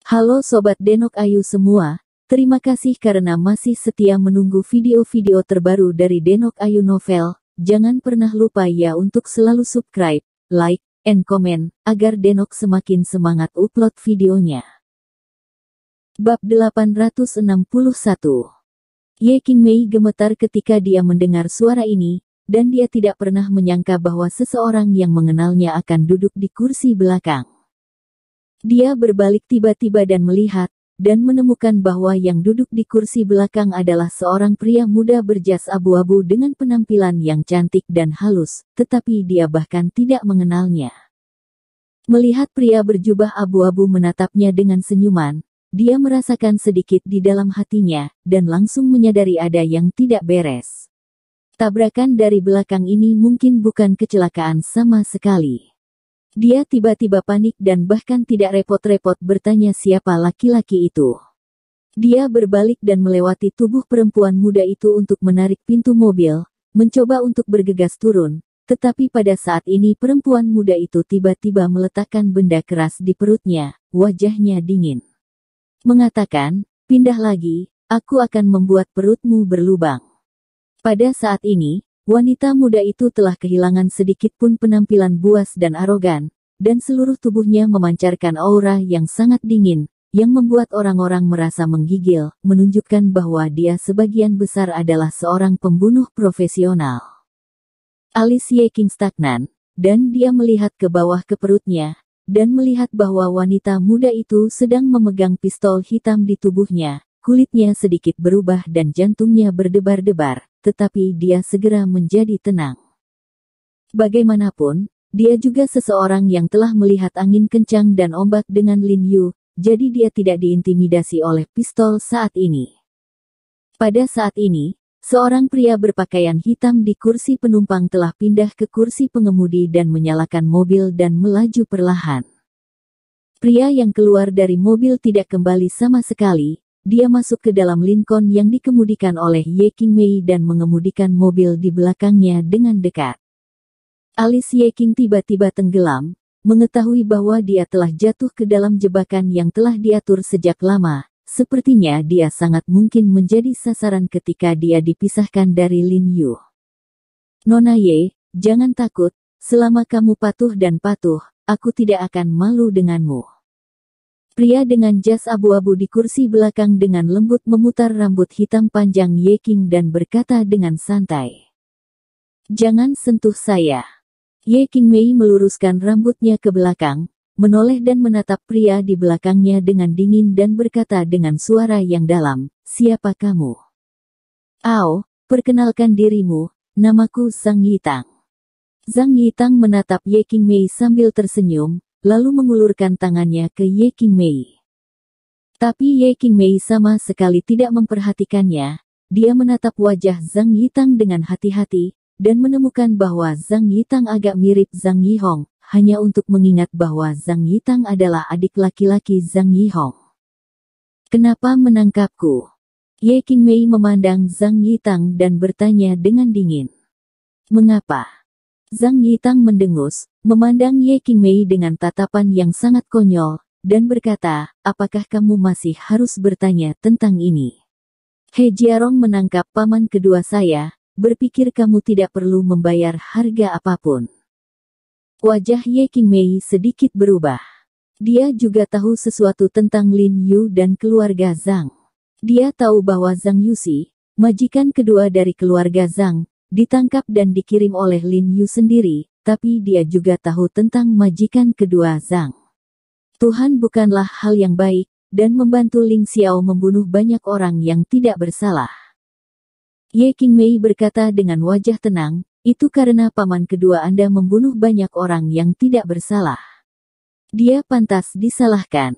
Halo Sobat Denok Ayu semua, terima kasih karena masih setia menunggu video-video terbaru dari Denok Ayu Novel. Jangan pernah lupa ya untuk selalu subscribe, like, and comment, agar Denok semakin semangat upload videonya. Bab 861. Ye Qingmei gemetar ketika dia mendengar suara ini, dan dia tidak pernah menyangka bahwa seseorang yang mengenalnya akan duduk di kursi belakang. Dia berbalik tiba-tiba dan melihat, dan menemukan bahwa yang duduk di kursi belakang adalah seorang pria muda berjas abu-abu dengan penampilan yang cantik dan halus, tetapi dia bahkan tidak mengenalnya. Melihat pria berjubah abu-abu menatapnya dengan senyuman, dia merasakan sedikit di dalam hatinya, dan langsung menyadari ada yang tidak beres. Tabrakan dari belakang ini mungkin bukan kecelakaan sama sekali. Dia tiba-tiba panik dan bahkan tidak repot-repot bertanya siapa laki-laki itu. Dia berbalik dan melewati tubuh perempuan muda itu untuk menarik pintu mobil, mencoba untuk bergegas turun, tetapi pada saat ini perempuan muda itu tiba-tiba meletakkan benda keras di perutnya, wajahnya dingin. Mengatakan, pindah lagi, aku akan membuat perutmu berlubang. Pada saat ini, wanita muda itu telah kehilangan sedikit pun penampilan buas dan arogan, dan seluruh tubuhnya memancarkan aura yang sangat dingin, yang membuat orang-orang merasa menggigil, menunjukkan bahwa dia sebagian besar adalah seorang pembunuh profesional. Alis Ye Qing stagnan, dan dia melihat ke bawah ke perutnya, dan melihat bahwa wanita muda itu sedang memegang pistol hitam di tubuhnya, kulitnya sedikit berubah dan jantungnya berdebar-debar. Tetapi dia segera menjadi tenang. Bagaimanapun, dia juga seseorang yang telah melihat angin kencang dan ombak dengan Lin Yu, jadi dia tidak diintimidasi oleh pistol saat ini. Pada saat ini, seorang pria berpakaian hitam di kursi penumpang telah pindah ke kursi pengemudi dan menyalakan mobil dan melaju perlahan. Pria yang keluar dari mobil tidak kembali sama sekali. Dia masuk ke dalam Lincoln yang dikemudikan oleh Ye Qingmei dan mengemudikan mobil di belakangnya dengan dekat. Alis Ye Qing tiba-tiba tenggelam, mengetahui bahwa dia telah jatuh ke dalam jebakan yang telah diatur sejak lama. Sepertinya dia sangat mungkin menjadi sasaran ketika dia dipisahkan dari Lin Yu. Nona Ye, jangan takut, selama kamu patuh dan patuh, aku tidak akan malu denganmu. Pria dengan jas abu-abu di kursi belakang dengan lembut memutar rambut hitam panjang Ye Qing dan berkata dengan santai. Jangan sentuh saya. Ye Qingmei meluruskan rambutnya ke belakang, menoleh dan menatap pria di belakangnya dengan dingin dan berkata dengan suara yang dalam, siapa kamu? Ao, perkenalkan dirimu, namaku Zhang Yitang. Zhang Yitang menatap Ye Qingmei sambil tersenyum, lalu mengulurkan tangannya ke Ye Qingmei. Tapi Ye Qingmei sama sekali tidak memperhatikannya. Dia menatap wajah Zhang Yitang dengan hati-hati, dan menemukan bahwa Zhang Yitang agak mirip Zhang Yihong, hanya untuk mengingat bahwa Zhang Yitang adalah adik laki-laki Zhang Yihong. Kenapa menangkapku? Ye Qingmei memandang Zhang Yitang dan bertanya dengan dingin. Mengapa? Zhang Yitang mendengus, memandang Ye Qingmei dengan tatapan yang sangat konyol, dan berkata, apakah kamu masih harus bertanya tentang ini? He Jiarong menangkap paman kedua saya, berpikir kamu tidak perlu membayar harga apapun. Wajah Ye Qingmei sedikit berubah. Dia juga tahu sesuatu tentang Lin Yu dan keluarga Zhang. Dia tahu bahwa Zhang Yuxi, majikan kedua dari keluarga Zhang, ditangkap dan dikirim oleh Lin Yu sendiri, tapi dia juga tahu tentang majikan kedua Zhang. Tuhan bukanlah hal yang baik, dan membantu Ling Xiao membunuh banyak orang yang tidak bersalah. Ye Qingmei berkata dengan wajah tenang, itu karena paman kedua Anda membunuh banyak orang yang tidak bersalah. Dia pantas disalahkan.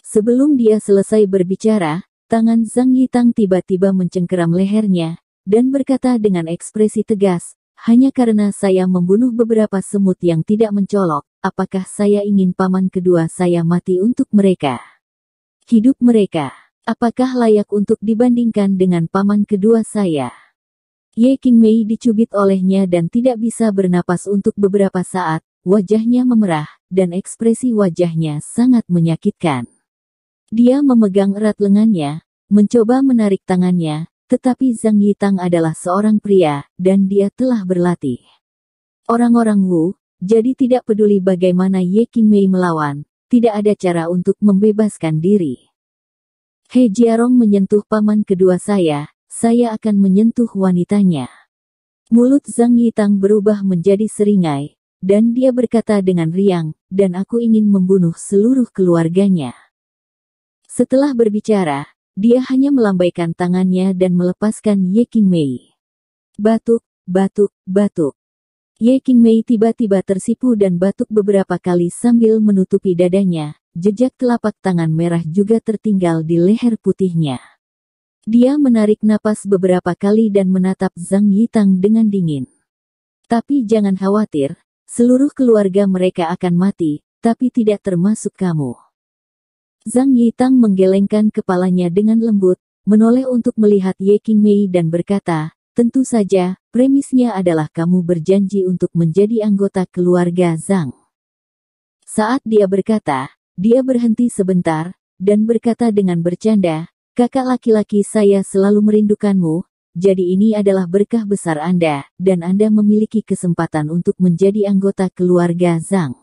Sebelum dia selesai berbicara, tangan Zhang Yitang tiba-tiba mencengkeram lehernya, dan berkata dengan ekspresi tegas, hanya karena saya membunuh beberapa semut yang tidak mencolok, apakah saya ingin paman kedua saya mati untuk mereka? Hidup mereka, apakah layak untuk dibandingkan dengan paman kedua saya? Ye Qingmei dicubit olehnya dan tidak bisa bernapas untuk beberapa saat, wajahnya memerah, dan ekspresi wajahnya sangat menyakitkan. Dia memegang erat lengannya, mencoba menarik tangannya, tetapi Zhang Yitang adalah seorang pria, dan dia telah berlatih. Orang-orang Wu, jadi tidak peduli bagaimana Ye Qingmei melawan, tidak ada cara untuk membebaskan diri. He Jiarong menyentuh paman kedua saya akan menyentuh wanitanya. Mulut Zhang Yitang berubah menjadi seringai, dan dia berkata dengan riang, dan aku ingin membunuh seluruh keluarganya. Setelah berbicara, dia hanya melambaikan tangannya dan melepaskan Ye Qingmei. Batuk, batuk, batuk. Ye Qingmei tiba-tiba tersipu dan batuk beberapa kali sambil menutupi dadanya. Jejak telapak tangan merah juga tertinggal di leher putihnya. Dia menarik napas beberapa kali dan menatap Zhang Yitang dengan dingin. Tapi jangan khawatir, seluruh keluarga mereka akan mati, tapi tidak termasuk kamu. Zhang Yitang menggelengkan kepalanya dengan lembut, menoleh untuk melihat Ye Qingmei dan berkata, tentu saja, premisnya adalah kamu berjanji untuk menjadi anggota keluarga Zhang. Saat dia berkata, dia berhenti sebentar, dan berkata dengan bercanda, kakak laki-laki saya selalu merindukanmu, jadi ini adalah berkah besar Anda, dan Anda memiliki kesempatan untuk menjadi anggota keluarga Zhang.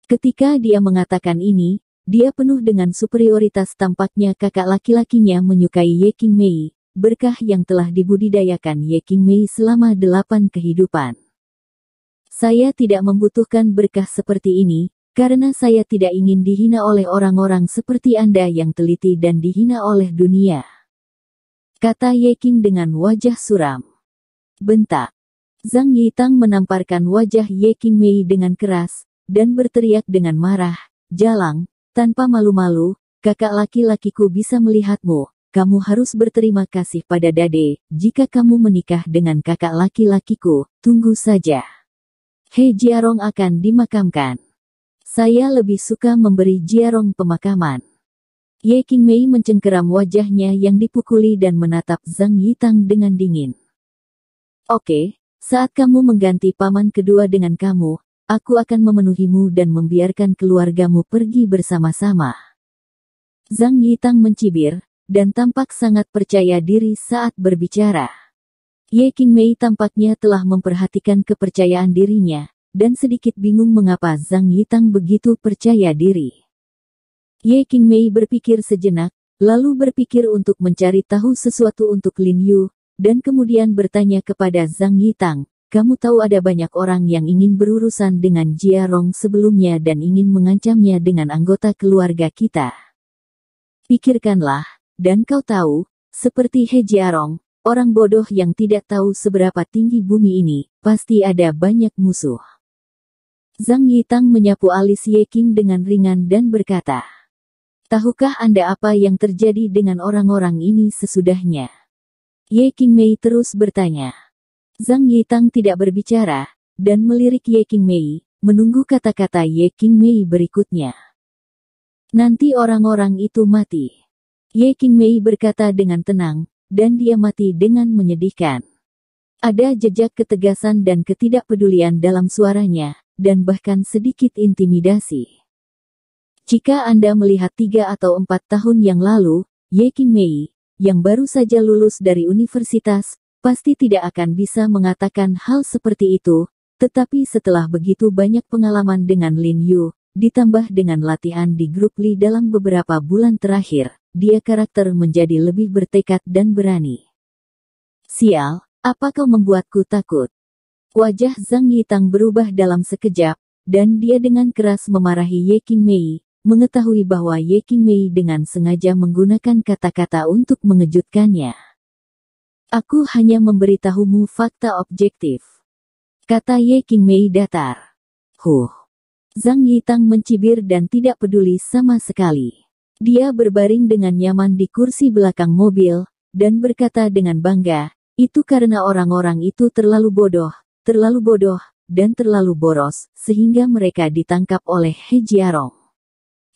Ketika dia mengatakan ini, dia penuh dengan superioritas tampaknya kakak laki-lakinya menyukai Ye Qingmei, berkah yang telah dibudidayakan Ye Qingmei selama 8 kehidupan. Saya tidak membutuhkan berkah seperti ini, karena saya tidak ingin dihina oleh orang-orang seperti Anda yang teliti dan dihina oleh dunia. Kata Ye Qing dengan wajah suram. Bentak. Zhang Yitang menamparkan wajah Ye Qingmei dengan keras, dan berteriak dengan marah, jalang, tanpa malu-malu, kakak laki-lakiku bisa melihatmu, kamu harus berterima kasih pada Dade, jika kamu menikah dengan kakak laki-lakiku, tunggu saja. He Jiarong akan dimakamkan. Saya lebih suka memberi Jiarong pemakaman. Ye Qingmei mencengkeram wajahnya yang dipukuli dan menatap Zhang Yitang dengan dingin. Oke, saat kamu mengganti paman kedua dengan kamu, aku akan memenuhimu dan membiarkan keluargamu pergi bersama-sama. Zhang Yitang mencibir, dan tampak sangat percaya diri saat berbicara. Ye Qingmei tampaknya telah memperhatikan kepercayaan dirinya, dan sedikit bingung mengapa Zhang Yitang begitu percaya diri. Ye Qingmei berpikir sejenak, lalu berpikir untuk mencari tahu sesuatu untuk Lin Yu, dan kemudian bertanya kepada Zhang Yitang, kamu tahu ada banyak orang yang ingin berurusan dengan Jiarong sebelumnya dan ingin mengancamnya dengan anggota keluarga kita. Pikirkanlah, dan kau tahu, seperti He Jiarong, orang bodoh yang tidak tahu seberapa tinggi bumi ini, pasti ada banyak musuh. Zhang Yitang menyapu alis Ye Qing dengan ringan dan berkata, tahukah Anda apa yang terjadi dengan orang-orang ini sesudahnya? Ye Qingmei terus bertanya. Zhang Yitang tidak berbicara, dan melirik Ye Qingmei, menunggu kata-kata Ye Qingmei berikutnya. Nanti orang-orang itu mati. Ye Qingmei berkata dengan tenang, dan dia mati dengan menyedihkan. Ada jejak ketegasan dan ketidakpedulian dalam suaranya, dan bahkan sedikit intimidasi. Jika Anda melihat 3 atau 4 tahun yang lalu, Ye Qingmei, yang baru saja lulus dari universitas, pasti tidak akan bisa mengatakan hal seperti itu, tetapi setelah begitu banyak pengalaman dengan Lin Yu, ditambah dengan latihan di grup Li dalam beberapa bulan terakhir, dia karakter menjadi lebih bertekad dan berani. Sial, apa kau membuatku takut? Wajah Zhang Yitang berubah dalam sekejap, dan dia dengan keras memarahi Ye Qingmei, mengetahui bahwa Ye Qingmei dengan sengaja menggunakan kata-kata untuk mengejutkannya. Aku hanya memberitahumu fakta objektif. Kata Ye Qingmei datar. Zhang Yitang mencibir dan tidak peduli sama sekali. Dia berbaring dengan nyaman di kursi belakang mobil, dan berkata dengan bangga, itu karena orang-orang itu terlalu bodoh, dan terlalu boros, sehingga mereka ditangkap oleh He Jiarong.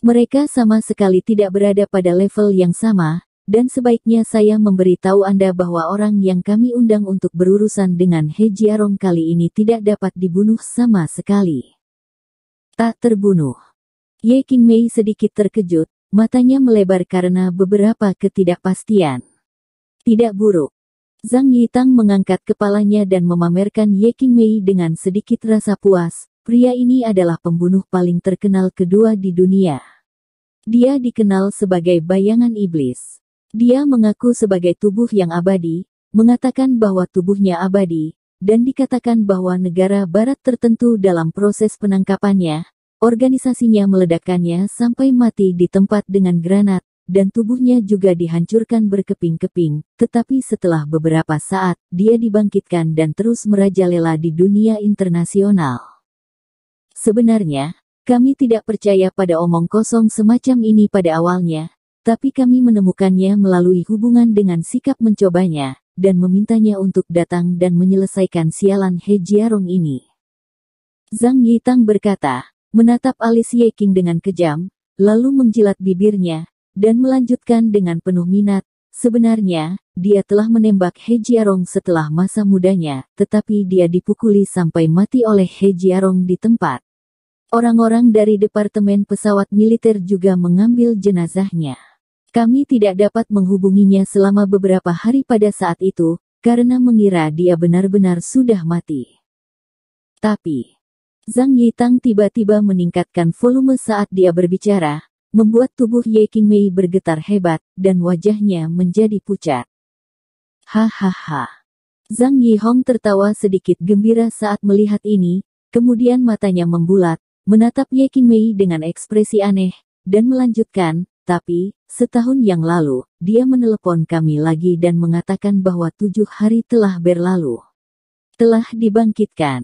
Mereka sama sekali tidak berada pada level yang sama, dan sebaiknya saya memberitahu Anda bahwa orang yang kami undang untuk berurusan dengan He Jiarong kali ini tidak dapat dibunuh sama sekali. Tak terbunuh. Ye Qingmei sedikit terkejut, matanya melebar karena beberapa ketidakpastian. Tidak buruk. Zhang Yitang mengangkat kepalanya dan memamerkan Ye Qingmei dengan sedikit rasa puas. Pria ini adalah pembunuh paling terkenal kedua di dunia. Dia dikenal sebagai bayangan iblis. Dia mengaku sebagai tubuh yang abadi, mengatakan bahwa tubuhnya abadi, dan dikatakan bahwa negara barat tertentu dalam proses penangkapannya, organisasinya meledakkannya sampai mati di tempat dengan granat, dan tubuhnya juga dihancurkan berkeping-keping, tetapi setelah beberapa saat, dia dibangkitkan dan terus merajalela di dunia internasional. Sebenarnya, kami tidak percaya pada omong kosong semacam ini pada awalnya, tapi kami menemukannya melalui hubungan dengan sikap mencobanya, dan memintanya untuk datang dan menyelesaikan sialan He Jiarong ini. Zhang Yitang berkata, menatap alis Ye Qing dengan kejam, lalu menjilat bibirnya, dan melanjutkan dengan penuh minat, sebenarnya, dia telah menembak He Jiarong setelah masa mudanya, tetapi dia dipukuli sampai mati oleh He Jiarong di tempat. Orang-orang dari Departemen Pesawat Militer juga mengambil jenazahnya. Kami tidak dapat menghubunginya selama beberapa hari pada saat itu, karena mengira dia benar-benar sudah mati. Tapi, Zhang Yitang tiba-tiba meningkatkan volume saat dia berbicara, membuat tubuh Ye Qingmei bergetar hebat, dan wajahnya menjadi pucat. Hahaha. Zhang Yihong tertawa sedikit gembira saat melihat ini, kemudian matanya membulat, menatap Ye Qingmei dengan ekspresi aneh, dan melanjutkan, tapi, setahun yang lalu, dia menelepon kami lagi dan mengatakan bahwa 7 hari telah berlalu. Telah dibangkitkan.